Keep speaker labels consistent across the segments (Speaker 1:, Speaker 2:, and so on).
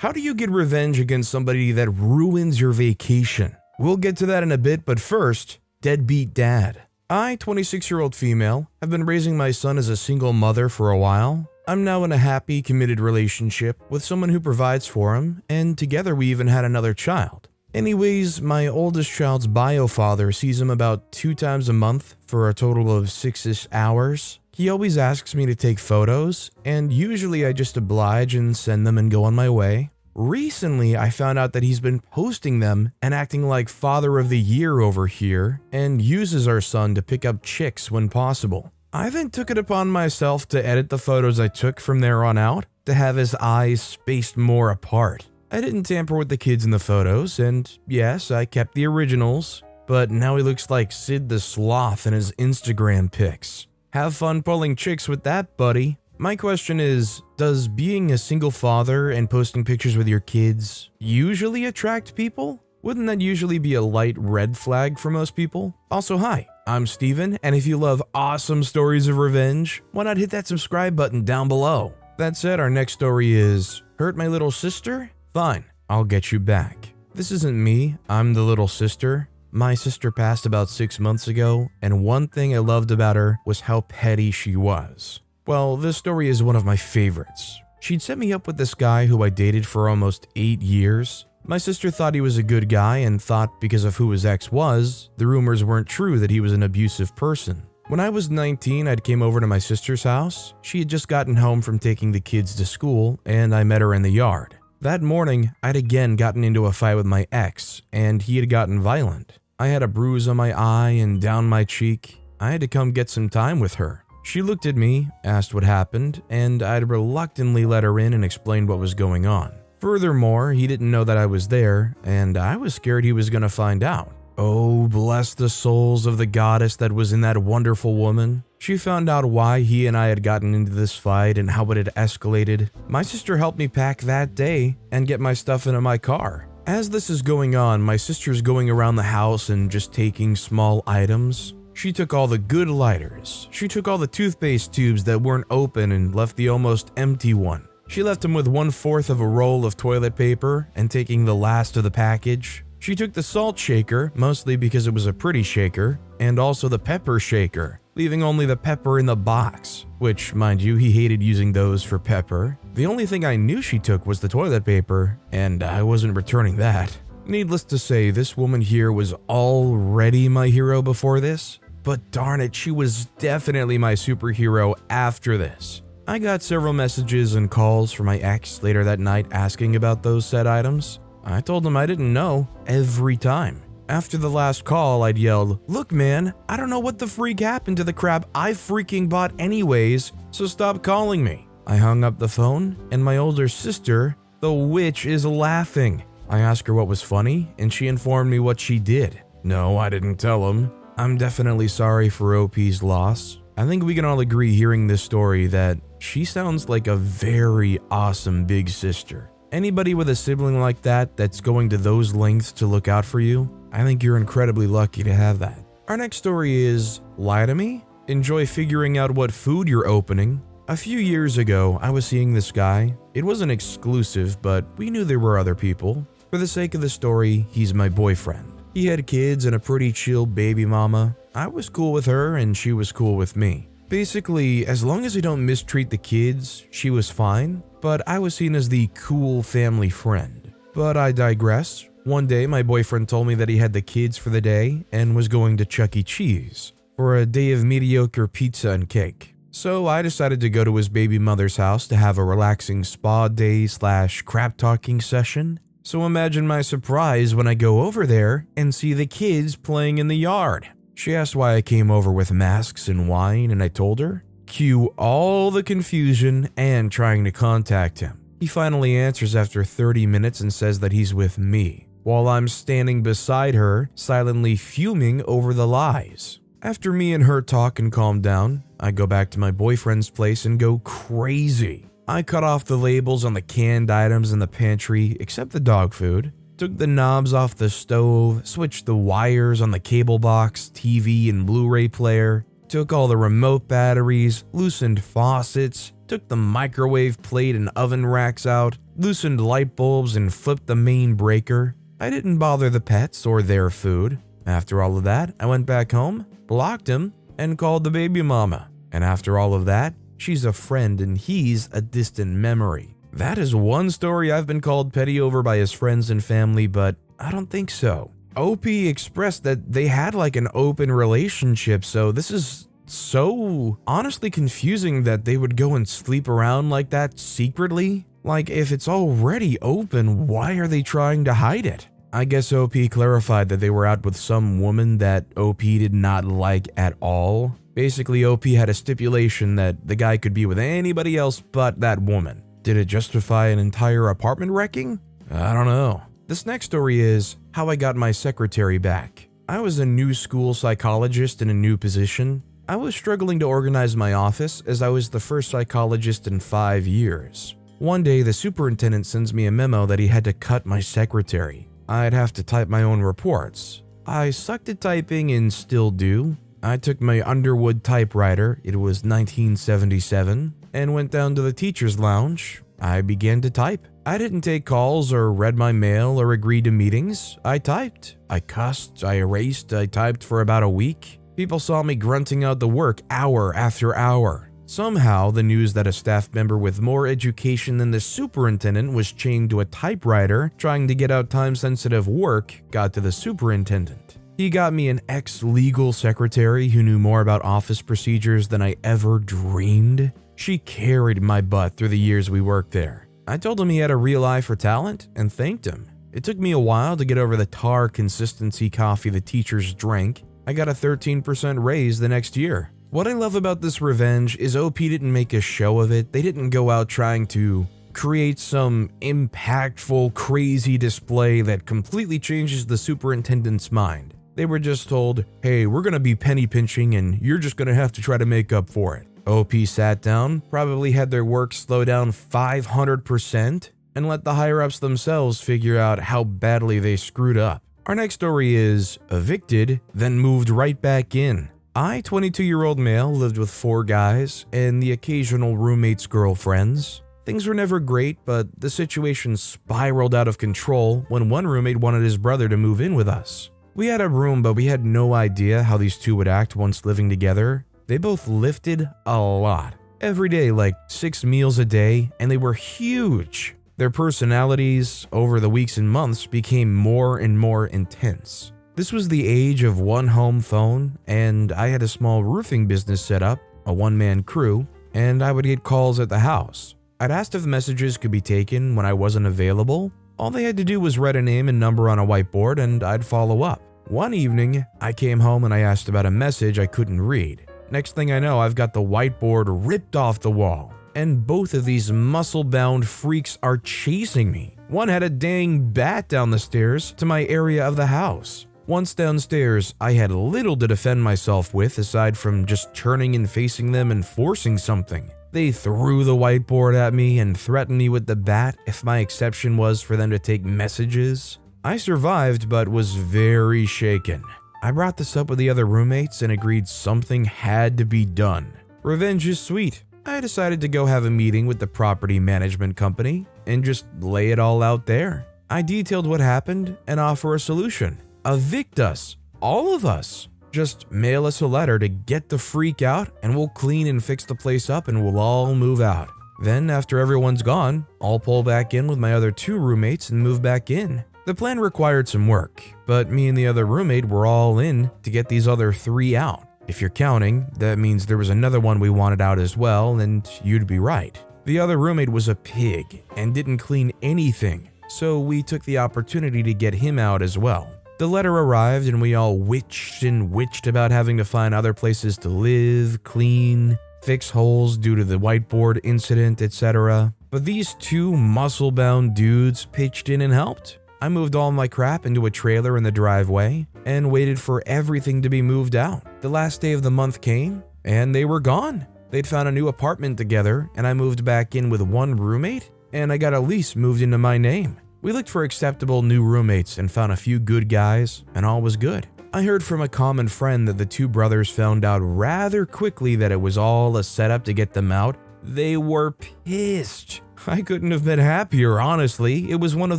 Speaker 1: How do you get revenge against somebody that ruins your vacation? We'll get to that in a bit, but first, Deadbeat Dad. I, 26-year-old female, have been raising my son as a single mother for a while. I'm now in a happy, committed relationship with someone who provides for him, and together we even had another child. Anyways, my oldest child's bio father sees him about 2 times a month for a total of 6-ish hours. He always asks me to take photos, and usually I just oblige and send them and go on my way. Recently, I found out that he's been posting them and acting like father of the year over here, and uses our son to pick up chicks when possible. I then took it upon myself to edit the photos I took from there on out to have his eyes spaced more apart. I didn't tamper with the kids in the photos, and yes, I kept the originals, but now he looks like Sid the Sloth in his Instagram pics. Have fun pulling chicks with that, buddy. My question is, does being a single father and posting pictures with your kids usually attract people? Wouldn't that usually be a light red flag for most people? Also, hi, I'm Steven, and if you love awesome stories of revenge, why not hit that subscribe button down below? That said, our next story is, hurt my little sister? Fine, I'll get you back. This isn't me, I'm the little sister. My sister passed about 6 months ago, and one thing I loved about her was how petty she was. Well, this story is one of my favorites. She'd set me up with this guy who I dated for almost 8 years. My sister thought he was a good guy and thought because of who his ex was, the rumors weren't true that he was an abusive person. When I was 19, I came over to my sister's house. She had just gotten home from taking the kids to school, and I met her in the yard. That morning, I'd again gotten into a fight with my ex, and he had gotten violent. I had a bruise on my eye and down my cheek. I had to come get some time with her. She looked at me, asked what happened, and I'd reluctantly let her in and explained what was going on. Furthermore, he didn't know that I was there, and I was scared he was going to find out. Oh, bless the souls of the goddess that was in that wonderful woman. She found out why he and I had gotten into this fight and how it had escalated. My sister helped me pack that day and get my stuff into my car. As this is going on, my sister's going around the house and just taking small items. She took all the good lighters. She took all the toothpaste tubes that weren't open and left the almost empty one. She left him with 1/4 of a roll of toilet paper and taking the last of the package. She took the salt shaker, mostly because it was a pretty shaker, and also the pepper shaker, leaving only the pepper in the box, which, mind you, he hated using those for pepper. The only thing I knew she took was the toilet paper, and I wasn't returning that. Needless to say, this woman here was already my hero before this, but darn it, she was definitely my superhero after this. I got several messages and calls from my ex later that night asking about those said items. I told him I didn't know, every time. After the last call, I'd yelled, "Look man, I don't know what the freak happened to the crap I freaking bought anyways, so stop calling me." I hung up the phone, and my older sister, the witch, is laughing. I asked her what was funny, and she informed me what she did. No, I didn't tell him. I'm definitely sorry for OP's loss. I think we can all agree hearing this story that she sounds like a very awesome big sister. Anybody with a sibling like that that's going to those lengths to look out for you, I think you're incredibly lucky to have that. Our next story is, lie to me? Enjoy figuring out what food you're opening. A few years ago, I was seeing this guy. It wasn't exclusive, but we knew there were other people. For the sake of the story, he's my boyfriend. He had kids and a pretty chill baby mama. I was cool with her and she was cool with me. Basically, as long as I don't mistreat the kids, she was fine, but I was seen as the cool family friend. But I digress. One day, my boyfriend told me that he had the kids for the day and was going to Chuck E. Cheese for a day of mediocre pizza and cake. So I decided to go to his baby mother's house to have a relaxing spa day / crap talking session. So imagine my surprise when I go over there and see the kids playing in the yard. She asked why I came over with masks and wine, and I told her. Cue all the confusion and trying to contact him. He finally answers after 30 minutes and says that he's with me, while I'm standing beside her, silently fuming over the lies. After me and her talk and calm down, I go back to my boyfriend's place and go crazy. I cut off the labels on the canned items in the pantry, except the dog food. Took the knobs off the stove, switched the wires on the cable box, TV, and Blu-ray player. Took all the remote batteries, loosened faucets, took the microwave plate and oven racks out, loosened light bulbs, and flipped the main breaker. I didn't bother the pets or their food. After all of that, I went back home, blocked him, and called the baby mama. And after all of that, she's a friend and he's a distant memory. That is one story I've been called petty over by his friends and family, but I don't think so. OP expressed that they had like an open relationship, so this is so honestly confusing that they would go and sleep around like that secretly. Like, if it's already open, why are they trying to hide it? I guess OP clarified that they were out with some woman that OP did not like at all. Basically, OP had a stipulation that the guy could be with anybody else but that woman. Did it justify an entire apartment wrecking? I don't know. This next story is how I got my secretary back. I was a new school psychologist in a new position. I was struggling to organize my office as I was the first psychologist in 5 years. One day, the superintendent sends me a memo that he had to cut my secretary. I'd have to type my own reports. I sucked at typing and still do. I took my Underwood typewriter, it was 1977, and went down to the teacher's lounge. I began to type. I didn't take calls or read my mail or agree to meetings. I typed. I cussed, I erased, I typed for about a week. People saw me grunting out the work hour after hour. Somehow, the news that a staff member with more education than the superintendent was chained to a typewriter trying to get out time-sensitive work got to the superintendent. He got me an ex-legal secretary who knew more about office procedures than I ever dreamed. She carried my butt through the years we worked there. I told him he had a real eye for talent and thanked him. It took me a while to get over the tar consistency coffee the teachers drank. I got a 13% raise the next year. What I love about this revenge is OP didn't make a show of it. They didn't go out trying to create some impactful, crazy display that completely changes the superintendent's mind. They were just told, hey, we're gonna be penny pinching and you're just gonna have to try to make up for it. OP sat down, probably had their work slow down 500%, and let the higher-ups themselves figure out how badly they screwed up. Our next story is evicted, then moved right back in. I, 22-year-old male, lived with 4 guys and the occasional roommate's girlfriends. Things were never great, but the situation spiraled out of control when one roommate wanted his brother to move in with us. We had a room, but we had no idea how these two would act once living together. They both lifted a lot. Every day, like 6 meals a day, and they were huge. Their personalities, over the weeks and months, became more and more intense. This was the age of one home phone, and I had a small roofing business set up, a one-man crew, and I would get calls at the house. I'd asked if messages could be taken when I wasn't available. All they had to do was write a name and number on a whiteboard, and I'd follow up. One evening, I came home and I asked about a message I couldn't read. Next thing I know, I've got the whiteboard ripped off the wall, and both of these muscle-bound freaks are chasing me. One had a dang bat down the stairs to my area of the house. Once downstairs, I had little to defend myself with aside from just turning and facing them and forcing something. They threw the whiteboard at me and threatened me with the bat if my exception was for them to take messages. I survived but was very shaken. I brought this up with the other roommates and agreed something had to be done. Revenge is sweet. I decided to go have a meeting with the property management company and just lay it all out there. I detailed what happened and offer a solution. Evict us, all of us. Just mail us a letter to get the freak out and we'll clean and fix the place up and we'll all move out. Then after everyone's gone, I'll pull back in with my other 2 roommates and move back in. The plan required some work, but me and the other roommate were all in to get these other 3 out. If you're counting, that means there was another one we wanted out as well, and you'd be right. The other roommate was a pig and didn't clean anything, so we took the opportunity to get him out as well. The letter arrived and we all witched about having to find other places to live, clean, fix holes due to the whiteboard incident, etc. But these 2 muscle-bound dudes pitched in and helped. I moved all my crap into a trailer in the driveway and waited for everything to be moved out. The last day of the month came and they were gone. They'd found a new apartment together and I moved back in with one roommate and I got a lease moved into my name. We looked for acceptable new roommates and found a few good guys and all was good. I heard from a common friend that the 2 brothers found out rather quickly that it was all a setup to get them out They were pissed. I couldn't have been happier, honestly. It was one of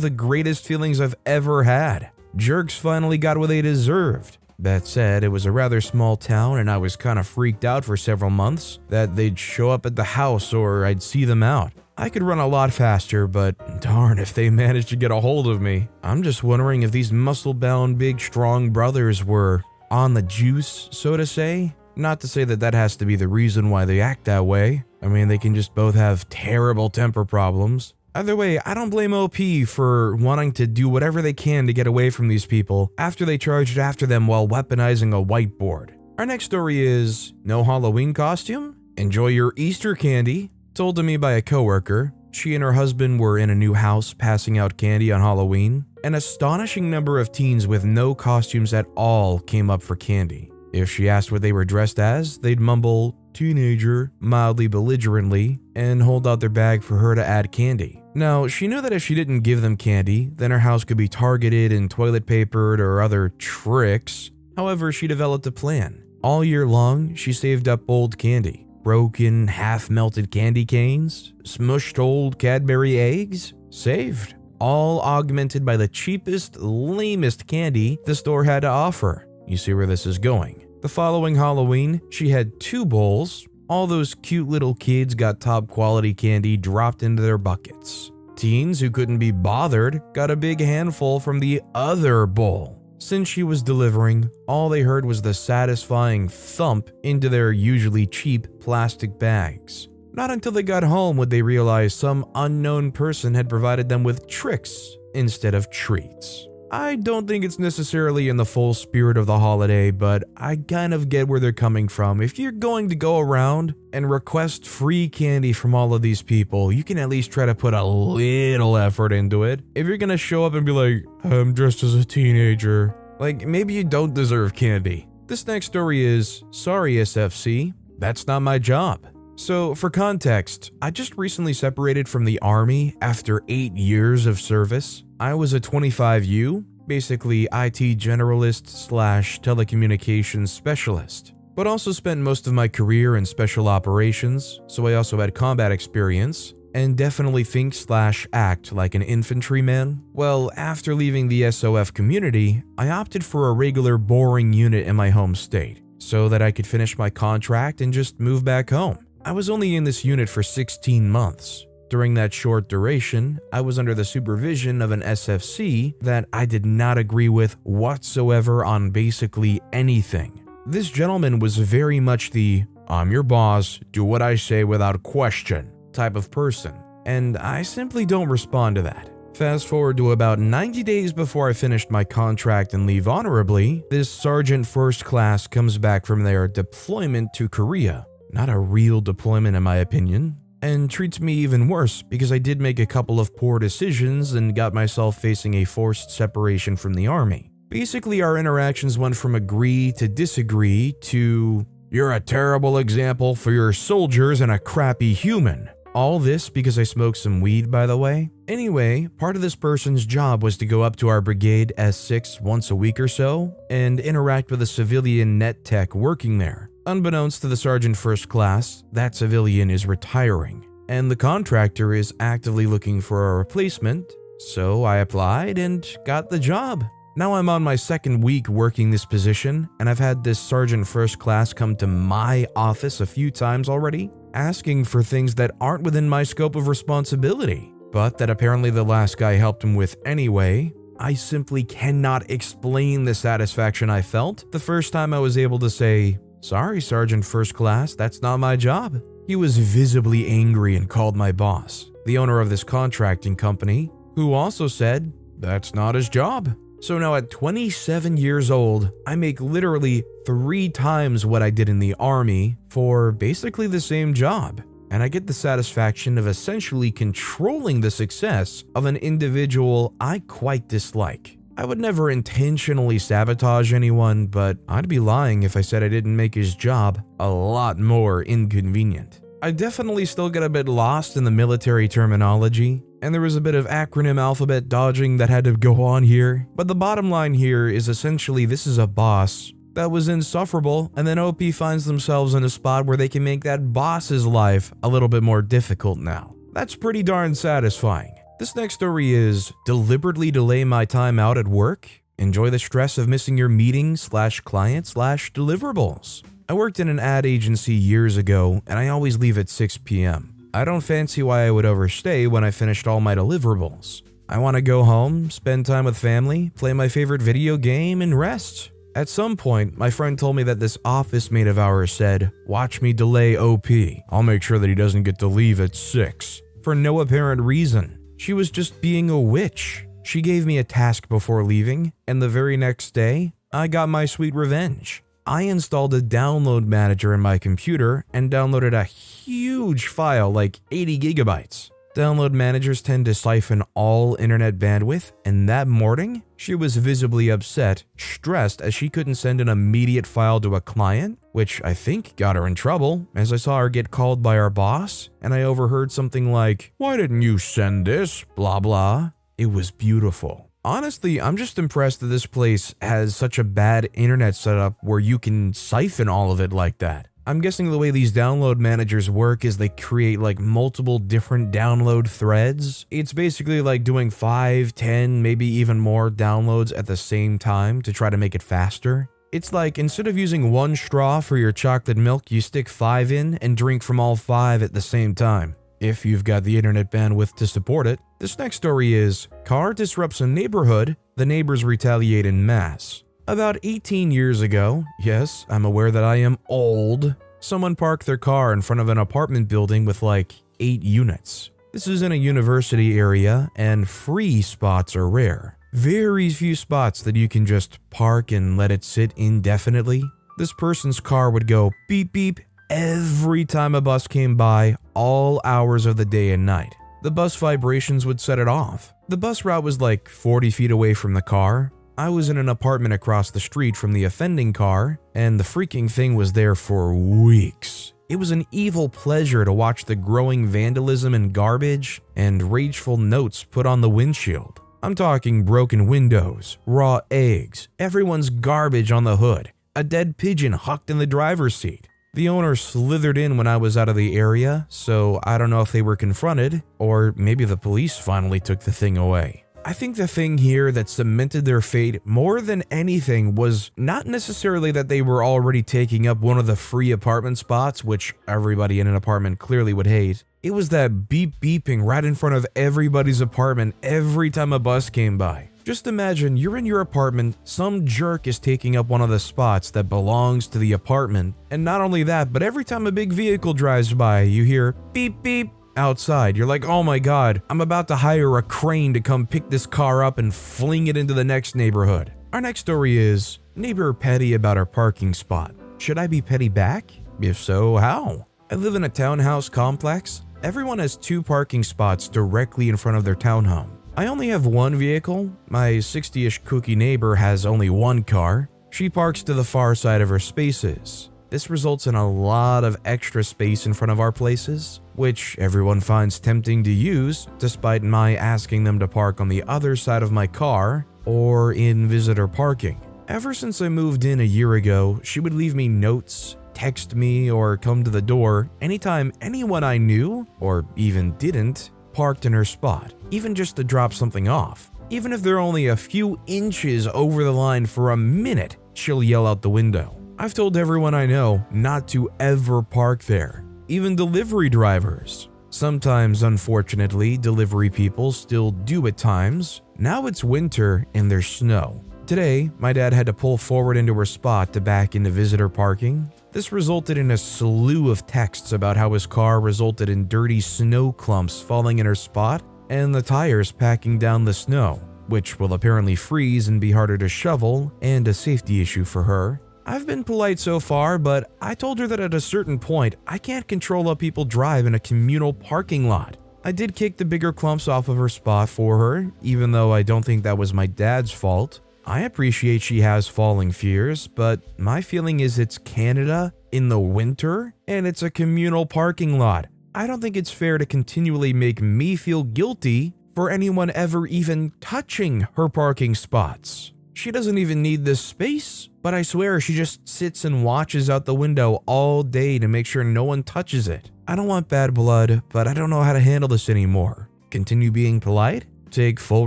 Speaker 1: the greatest feelings I've ever had. Jerks finally got what they deserved. That said, it was a rather small town and I was kind of freaked out for several months that they'd show up at the house or I'd see them out. I could run a lot faster, but darn if they managed to get a hold of me. I'm just wondering if these muscle-bound, big, strong brothers were on the juice, so to say. Not to say that that has to be the reason why they act that way. I mean, they can just both have terrible temper problems. Either way, I don't blame OP for wanting to do whatever they can to get away from these people after they charged after them while weaponizing a whiteboard. Our next story is, no Halloween costume? Enjoy your Easter candy. Told to me by a coworker. She and her husband were in a new house passing out candy on Halloween. An astonishing number of teens with no costumes at all came up for candy. If she asked what they were dressed as, they'd mumble, "teenager," mildly belligerently, and hold out their bag for her to add candy. Now, she knew that if she didn't give them candy, then her house could be targeted and toilet papered or other tricks. However, she developed a plan. All year long, she saved up old candy. Broken, half-melted candy canes, smushed old Cadbury eggs, saved. All augmented by the cheapest, lamest candy the store had to offer. You see where this is going. The following Halloween, she had 2 bowls. All those cute little kids got top quality candy dropped into their buckets. Teens who couldn't be bothered got a big handful from the other bowl. Since she was delivering, all they heard was the satisfying thump into their usually cheap plastic bags. Not until they got home would they realize some unknown person had provided them with tricks instead of treats. I don't think it's necessarily in the full spirit of the holiday, but I kind of get where they're coming from. If you're going to go around and request free candy from all of these people, you can at least try to put a little effort into it. If you're gonna show up and be like, "I'm dressed as a teenager," like maybe you don't deserve candy. This next story is, sorry SFC, that's not my job. So for context, I just recently separated from the army after 8 years of service. I was a 25U, basically IT generalist / telecommunications specialist, but also spent most of my career in special operations, so I also had combat experience, and definitely think / act like an infantryman. Well, after leaving the SOF community, I opted for a regular boring unit in my home state, so that I could finish my contract and just move back home. I was only in this unit for 16 months. During that short duration, I was under the supervision of an SFC that I did not agree with whatsoever on basically anything. This gentleman was very much the, "I'm your boss, do what I say without question" type of person, and I simply don't respond to that. Fast forward to about 90 days before I finished my contract and leave honorably, this Sergeant First Class comes back from their deployment to Korea. Not a real deployment in my opinion, and treats me even worse because I did make a couple of poor decisions and got myself facing a forced separation from the army. Basically, our interactions went from agree to disagree to, "You're a terrible example for your soldiers and a crappy human." All this because I smoked some weed, by the way. Anyway, part of this person's job was to go up to our brigade S6 once a week or so and interact with a civilian net tech working there. Unbeknownst to the Sergeant First Class, that civilian is retiring, and the contractor is actively looking for a replacement, so I applied and got the job. Now I'm on my 2nd week working this position, and I've had this Sergeant First Class come to my office a few times already, asking for things that aren't within my scope of responsibility, but that apparently the last guy helped him with anyway. I simply cannot explain the satisfaction I felt the first time I was able to say, "Sorry, Sergeant First Class, that's not my job." He was visibly angry and called my boss, the owner of this contracting company, who also said, "That's not his job." So now at 27 years old, I make literally 3 times what I did in the army for basically the same job. And I get the satisfaction of essentially controlling the success of an individual I quite dislike. I would never intentionally sabotage anyone, but I'd be lying if I said I didn't make his job a lot more inconvenient. I definitely still get a bit lost in the military terminology, and there was a bit of acronym alphabet dodging that had to go on here, but the bottom line here is essentially this is a boss That was insufferable, and then OP finds themselves in a spot where they can make that boss's life a little bit more difficult now. That's pretty darn satisfying. This next story is deliberately delay my time out at work. Enjoy the stress of missing your meeting/client/deliverables. I worked in an ad agency years ago, and I always leave at 6 p.m. I don't fancy why I would overstay when I finished all my deliverables. I want to go home, spend time with family, play my favorite video game, and rest. At some point, my friend told me that this office mate of ours said, "Watch me delay OP. I'll make sure that he doesn't get to leave at 6. For no apparent reason. She was just being a witch. She gave me a task before leaving, and the very next day, I got my sweet revenge. I installed a download manager in my computer and downloaded a huge file, like 80 gigabytes. Download managers tend to siphon all internet bandwidth, and that morning, she was visibly upset, stressed as she couldn't send an immediate file to a client, which I think got her in trouble, as I saw her get called by our boss, and I overheard something like, "Why didn't you send this? Blah blah." It was beautiful. Honestly, I'm just impressed that this place has such a bad internet setup where you can siphon all of it like that. I'm guessing the way these download managers work is they create like multiple different download threads. It's basically like doing 5, 10, maybe even more downloads at the same time to try to make it faster. It's like instead of using one straw for your chocolate milk, you stick 5 in and drink from all 5 at the same time. If you've got the internet bandwidth to support it. This next story is, car disrupts a neighborhood, the neighbors retaliate en masse. About 18 years ago, yes, I'm aware that I am old, someone parked their car in front of an apartment building with like 8 units. This is in a university area, and free spots are rare. Very few spots that you can just park and let it sit indefinitely. This person's car would go beep beep every time a bus came by, all hours of the day and night. The bus vibrations would set it off. The bus route was like 40 feet away from the car. I was in an apartment across the street from the offending car, and the freaking thing was there for weeks. It was an evil pleasure to watch the growing vandalism and garbage and rageful notes put on the windshield. I'm talking broken windows, raw eggs, everyone's garbage on the hood, a dead pigeon hucked in the driver's seat. The owner slithered in when I was out of the area, so I don't know if they were confronted, or maybe the police finally took the thing away. I think the thing here that cemented their fate more than anything was not necessarily that they were already taking up one of the free apartment spots, which everybody in an apartment clearly would hate. It was that beep beeping right in front of everybody's apartment every time a bus came by. Just imagine you're in your apartment, some jerk is taking up one of the spots that belongs to the apartment, and not only that, but every time a big vehicle drives by, you hear beep beep outside. You're like, oh my god, I'm about to hire a crane to come pick this car up and fling it into the next neighborhood. Our next story is, neighbor petty about our parking spot. Should I be petty back? If so, how? I live in a townhouse complex. Everyone has 2 parking spots directly in front of their townhome. I only have 1 vehicle. My 60-ish cookie neighbor has only 1 car. She parks to the far side of her spaces. This results in a lot of extra space in front of our places, which everyone finds tempting to use, despite my asking them to park on the other side of my car or in visitor parking. Ever since I moved in a year ago, she would leave me notes, text me, or come to the door anytime anyone I knew, or even didn't, parked in her spot, even just to drop something off. Even if they're only a few inches over the line for a minute, she'll yell out the window. I've told everyone I know not to ever park there, even delivery drivers. Sometimes, unfortunately, delivery people still do at times. Now it's winter and there's snow. Today, my dad had to pull forward into her spot to back into visitor parking. This resulted in a slew of texts about how his car resulted in dirty snow clumps falling in her spot and the tires packing down the snow, which will apparently freeze and be harder to shovel and a safety issue for her. I've been polite so far, but I told her that at a certain point, I can't control how people drive in a communal parking lot. I did kick the bigger clumps off of her spot for her, even though I don't think that was my dad's fault. I appreciate she has falling fears, but my feeling is it's Canada in the winter and it's a communal parking lot. I don't think it's fair to continually make me feel guilty for anyone ever even touching her parking spots. She doesn't even need this space, but I swear she just sits and watches out the window all day to make sure no one touches it. I don't want bad blood, but I don't know how to handle this anymore. Continue being polite? Take full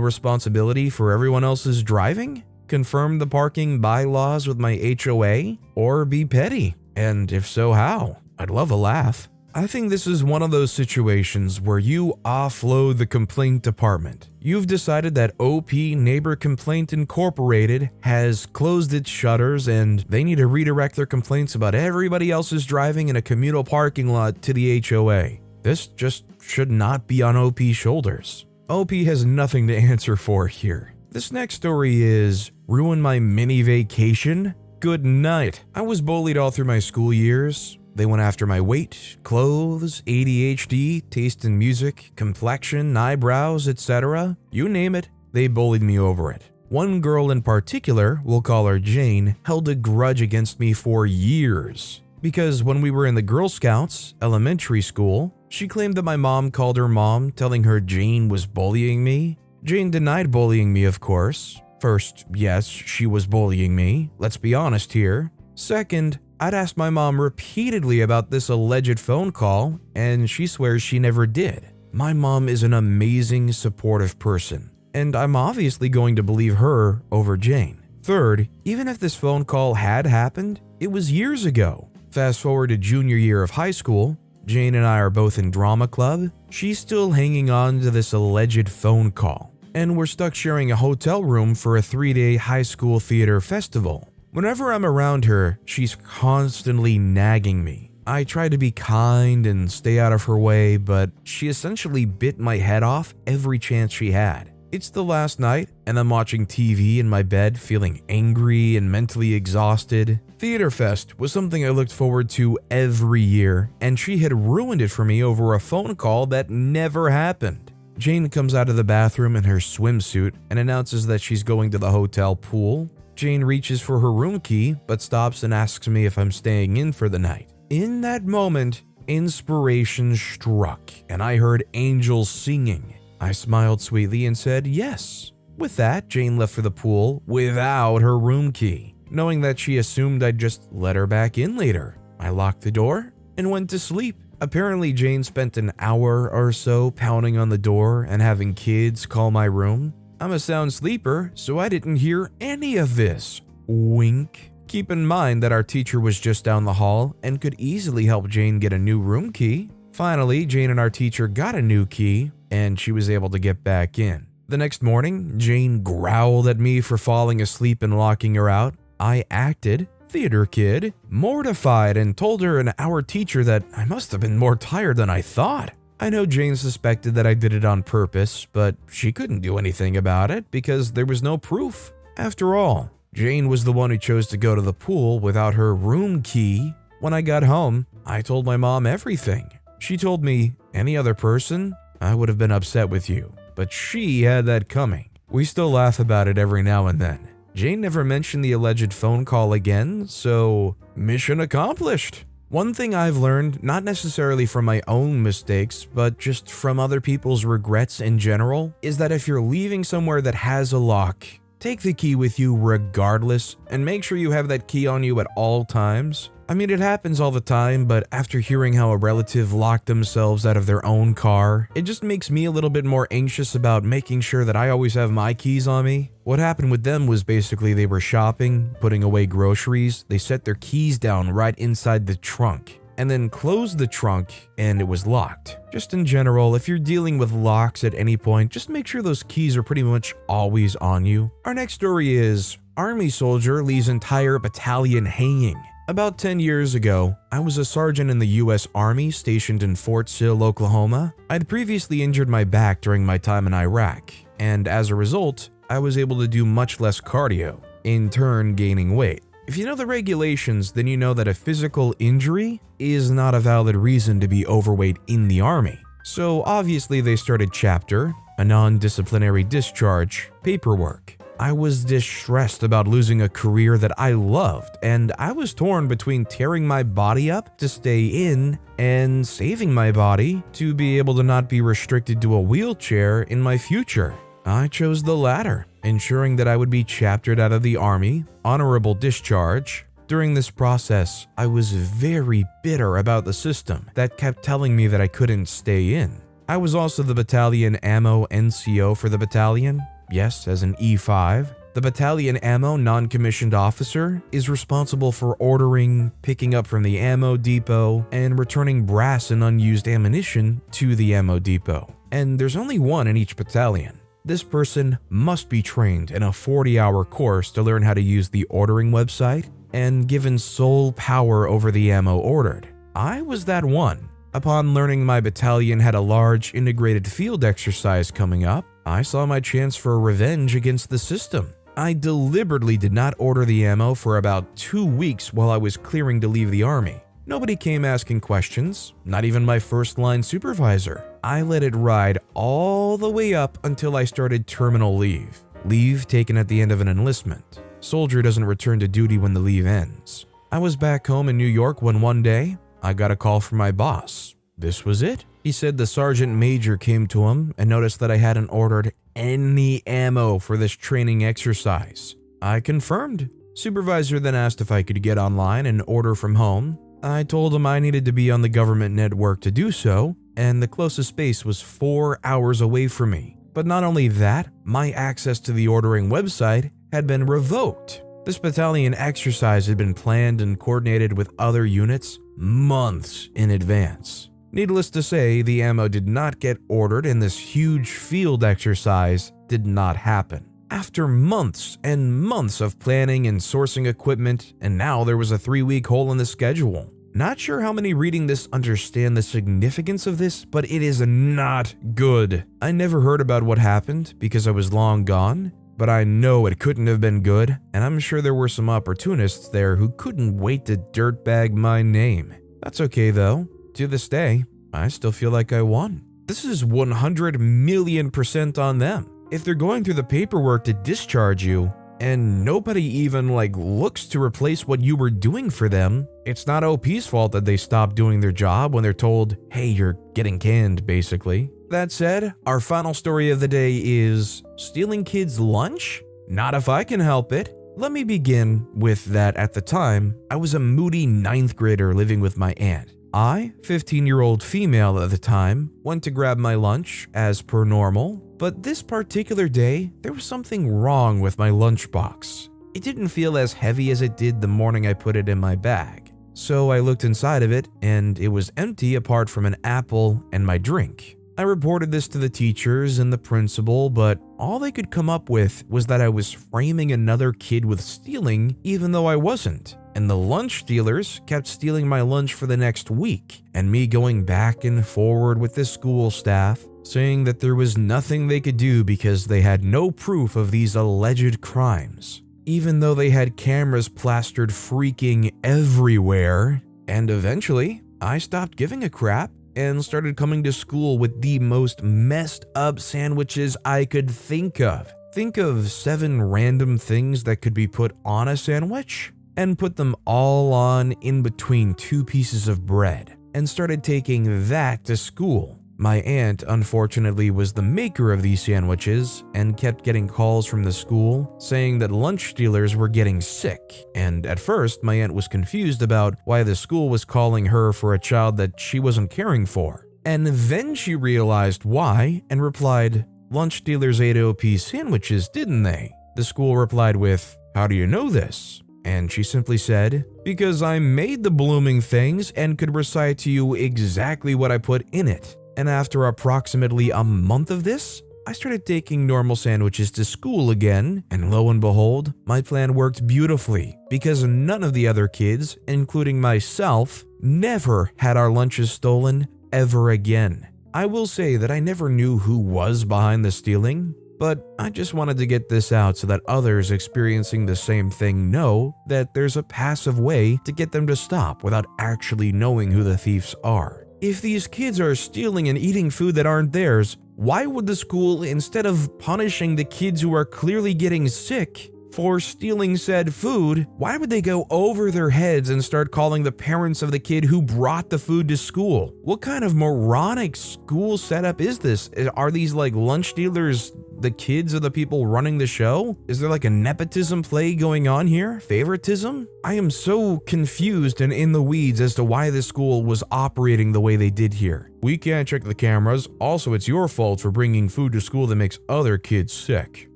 Speaker 1: responsibility for everyone else's driving? Confirm the parking bylaws with my HOA? Or be petty? And if so, how? I'd love a laugh. I think this is one of those situations where you offload the complaint department. You've decided that OP Neighbor Complaint Incorporated has closed its shutters and they need to redirect their complaints about everybody else's driving in a communal parking lot to the HOA. This just should not be on OP's shoulders. OP has nothing to answer for here. This next story is Ruin My Mini Vacation? Goodnight. I was bullied all through my school years. They went after my weight, clothes, ADHD, taste in music, complexion, eyebrows, etc. You name it, they bullied me over it. One girl in particular, we'll call her Jane, held a grudge against me for years. Because when we were in the Girl Scouts, elementary school, she claimed that my mom called her mom telling her Jane was bullying me. Jane denied bullying me, of course. First, yes, she was bullying me. Let's be honest here. Second, I'd asked my mom repeatedly about this alleged phone call, and she swears she never did. My mom is an amazing, supportive person, and I'm obviously going to believe her over Jane. Third, even if this phone call had happened, it was years ago. Fast forward to junior year of high school, Jane and I are both in drama club. She's still hanging on to this alleged phone call, and we're stuck sharing a hotel room for a 3-day high school theater festival. Whenever I'm around her, she's constantly nagging me. I try to be kind and stay out of her way, but she essentially bit my head off every chance she had. It's the last night, and I'm watching TV in my bed feeling angry and mentally exhausted. Theater Fest was something I looked forward to every year, and she had ruined it for me over a phone call that never happened. Jane comes out of the bathroom in her swimsuit and announces that she's going to the hotel pool. Jane reaches for her room key, but stops and asks me if I'm staying in for the night. In that moment, inspiration struck, and I heard angels singing. I smiled sweetly and said yes. With that, Jane left for the pool without her room key, knowing that she assumed I'd just let her back in later. I locked the door and went to sleep. Apparently, Jane spent an hour or so pounding on the door and having kids call my room. I'm a sound sleeper, so I didn't hear any of this. Wink. Keep in mind that our teacher was just down the hall and could easily help Jane get a new room key. Finally, Jane and our teacher got a new key, and she was able to get back in. The next morning, Jane growled at me for falling asleep and locking her out. I acted, theater kid, mortified, and told her and our teacher that I must have been more tired than I thought. I know Jane suspected that I did it on purpose, but she couldn't do anything about it because there was no proof. After all, Jane was the one who chose to go to the pool without her room key. When I got home, I told my mom everything. She told me, any other person, I would have been upset with you, but she had that coming. We still laugh about it every now and then. Jane never mentioned the alleged phone call again, so mission accomplished. One thing I've learned, not necessarily from my own mistakes, but just from other people's regrets in general, is that if you're leaving somewhere that has a lock, take the key with you regardless, and make sure you have that key on you at all times. I mean, it happens all the time, but after hearing how a relative locked themselves out of their own car, it just makes me a little bit more anxious about making sure that I always have my keys on me. What happened with them was basically they were shopping, putting away groceries, they set their keys down right inside the trunk, and then closed the trunk, and it was locked. Just in general, if you're dealing with locks at any point, just make sure those keys are pretty much always on you. Our next story is, Army soldier leaves entire battalion hanging. About 10 years ago, I was a sergeant in the U.S. Army stationed in Fort Sill, Oklahoma. I'd previously injured my back during my time in Iraq, and as a result, I was able to do much less cardio, in turn gaining weight. If you know the regulations, then you know that a physical injury is not a valid reason to be overweight in the Army. So obviously they started chapter, a non-disciplinary discharge, paperwork. I was distressed about losing a career that I loved, and I was torn between tearing my body up to stay in and saving my body to be able to not be restricted to a wheelchair in my future. I chose the latter, ensuring that I would be chaptered out of the army, honorable discharge. During this process, I was very bitter about the system that kept telling me that I couldn't stay in. I was also the battalion ammo NCO for the battalion, yes, as an E5. The battalion ammo non-commissioned officer is responsible for ordering, picking up from the ammo depot, and returning brass and unused ammunition to the ammo depot. And there's only one in each battalion. This person must be trained in a 40-hour course to learn how to use the ordering website and given sole power over the ammo ordered. I was that one. Upon learning my battalion had a large integrated field exercise coming up, I saw my chance for revenge against the system. I deliberately did not order the ammo for about 2 weeks while I was clearing to leave the army. Nobody came asking questions, not even my first-line supervisor. I let it ride all the way up until I started terminal leave. Leave taken at the end of an enlistment. Soldier doesn't return to duty when the leave ends. I was back home in New York when one day, I got a call from my boss. This was it. He said the sergeant major came to him and noticed that I hadn't ordered any ammo for this training exercise. I confirmed. Supervisor then asked if I could get online and order from home. I told him I needed to be on the government network to do so, and the closest space was 4 hours away from me. But not only that, my access to the ordering website had been revoked. This battalion exercise had been planned and coordinated with other units months in advance. Needless to say, the ammo did not get ordered and this huge field exercise did not happen. After months and months of planning and sourcing equipment, and now there was a 3-week hole in the schedule. Not sure how many reading this understand the significance of this, but it is not good. I never heard about what happened because I was long gone, but I know it couldn't have been good, and I'm sure there were some opportunists there who couldn't wait to dirtbag my name. That's okay though. To this day, I still feel like I won. This is 100 million% on them. If they're going through the paperwork to discharge you, and nobody even looks to replace what you were doing for them, it's not OP's fault that they stopped doing their job when they're told, hey, you're getting canned, basically. That said, our final story of the day is stealing kids' lunch? Not if I can help it. Let me begin with that at the time, I was a moody 9th grader living with my aunt. I, 15-year-old female at the time, went to grab my lunch as per normal, but this particular day, there was something wrong with my lunchbox. It didn't feel as heavy as it did the morning I put it in my bag. So I looked inside of it, and it was empty apart from an apple and my drink. I reported this to the teachers and the principal, but all they could come up with was that I was framing another kid with stealing even though I wasn't. And the lunch stealers kept stealing my lunch for the next week, and me going back and forward with the school staff, saying that there was nothing they could do because they had no proof of these alleged crimes, even though they had cameras plastered freaking everywhere. And eventually, I stopped giving a crap and started coming to school with the most messed up sandwiches I could think of. Think of 7 random things that could be put on a sandwich, and put them all on in between 2 pieces of bread, and started taking that to school. My aunt, unfortunately, was the maker of these sandwiches and kept getting calls from the school saying that lunch stealers were getting sick. And at first, my aunt was confused about why the school was calling her for a child that she wasn't caring for. And then she realized why and replied, "Lunch stealers ate OP sandwiches, didn't they?" The school replied with, "How do you know this?" And she simply said, "Because I made the blooming things and could recite to you exactly what I put in it." And after approximately a month of this, I started taking normal sandwiches to school again, and lo and behold, my plan worked beautifully because none of the other kids, including myself, never had our lunches stolen ever again. I will say that I never knew who was behind the stealing, but I just wanted to get this out so that others experiencing the same thing know that there's a passive way to get them to stop without actually knowing who the thieves are. If these kids are stealing and eating food that aren't theirs, why would the school, instead of punishing the kids who are clearly getting sick, for stealing said food, why would they go over their heads and start calling the parents of the kid who brought the food to school? What kind of moronic school setup is this? Are these like lunch dealers the kids of the people running the show? Is there like a nepotism play going on here? Favoritism? I am so confused and in the weeds as to why this school was operating the way they did here. We can't check the cameras. Also, it's your fault for bringing food to school that makes other kids sick.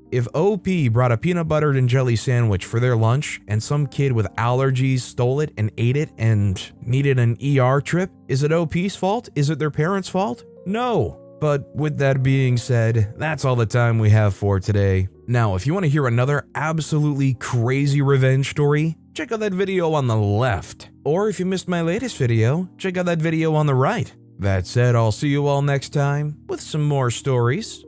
Speaker 1: If OP brought a peanut butter and jelly sandwich for their lunch and some kid with allergies stole it and ate it and needed an ER trip, is it OP's fault? Is it their parents' fault? No. But with that being said, that's all the time we have for today. Now, if you want to hear another absolutely crazy revenge story, check out that video on the left. Or if you missed my latest video, check out that video on the right. That said, I'll see you all next time with some more stories.